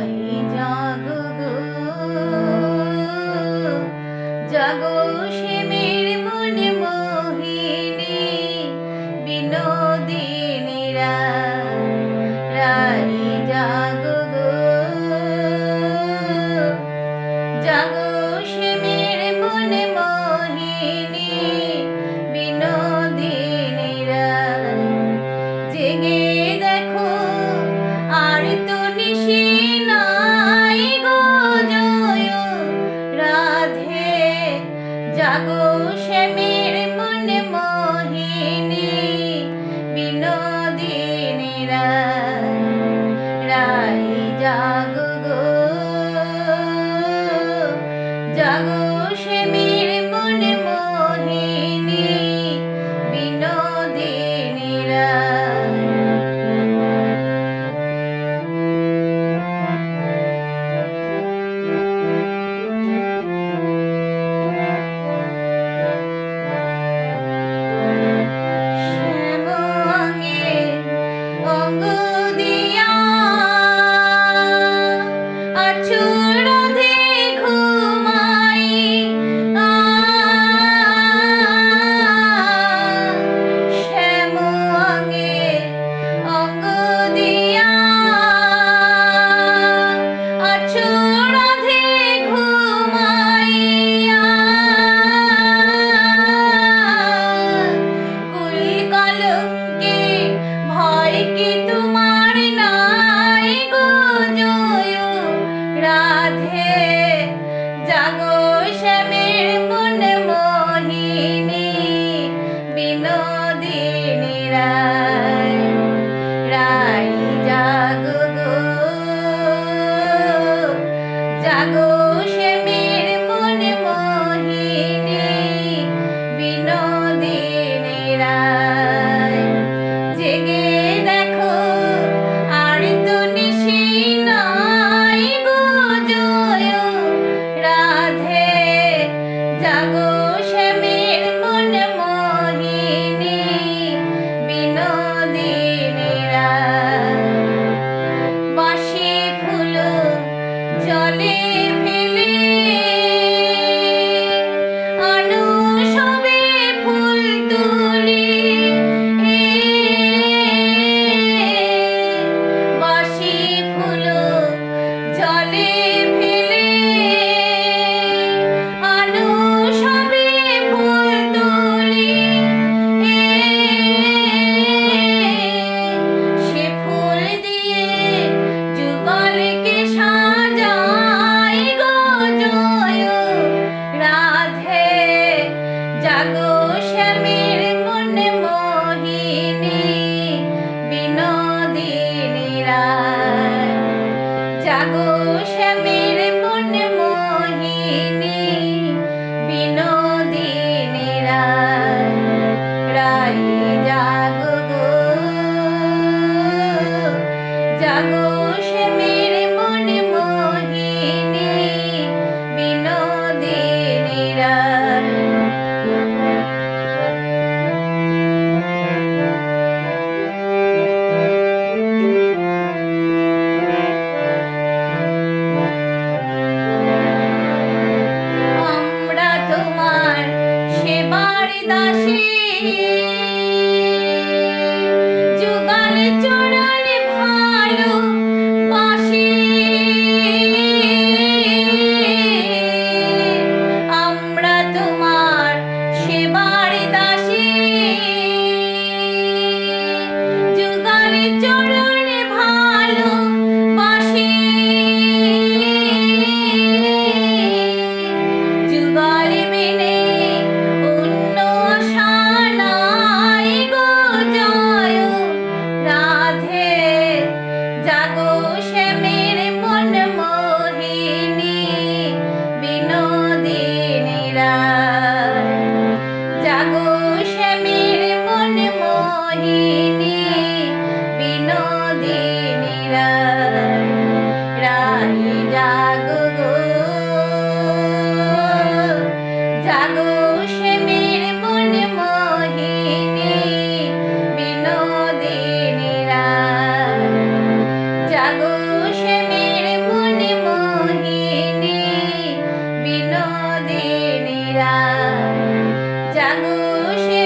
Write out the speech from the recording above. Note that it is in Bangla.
রাই জাগো গো, জাগো শ্যামের মন মোহিনী, বিনোদিনী রাই জাগো গো, জাগো শ্যামের মন মোহিনী, বিনোদিনী জেগে দেখো আর তো নিশি নাই গো, জয় রাধে জাগো শ্যামের মন মোহিনী, বিনোদিনী রাই জাগো গো, জাগো শ্যামের মন মোহিনী, বিনোদিনী জাগো শ্যামের মন মোহিনী, বিনোদিনী রাই জাগো গো, জাগো শ্যামের মন মোহিনী, বিনোদিনী জেগে দেখো আর তো নিশি নাই গো, জয় রাধে জাগো শ্যামের মন মোহিনী, বিনোদিনী বাঁশি ফুল জলে ফেলে আনো সবে ফুল তুলি, বাঁশি ফুল জলে ফেলে আনো সবে ফুল তুলি, সে ফুল দিয়ে যুগলকে সাজাই গো, জয় রাধে জাগো শ্যামের মন মোহিনী, বিনোদিনী জাগো শ্যামের মন মোহিনী, বিনোদিনী রাই জাগো গো, জাগো শ্যামের মন মোহিনী, বিনোদিনী আমরা তোমার সেবার দাসী, যুগল চরণ ভালো বাসি, আমরা তোমার সেবার দাসী, যুগল চরণ ভালো বাসি, যুগল বিনে অন্য আশা নাই গো, জয় রাধে জাগো শ্যামের মন মোহিনী, বিনোদিনী জাগো শ্যামের মন মোহিনী, বিনোদিনী রাই জাগো গো, জাগো শ্যামের মন মোহিনী, বিনোদিনী জাগো শ্যামের জাগো সে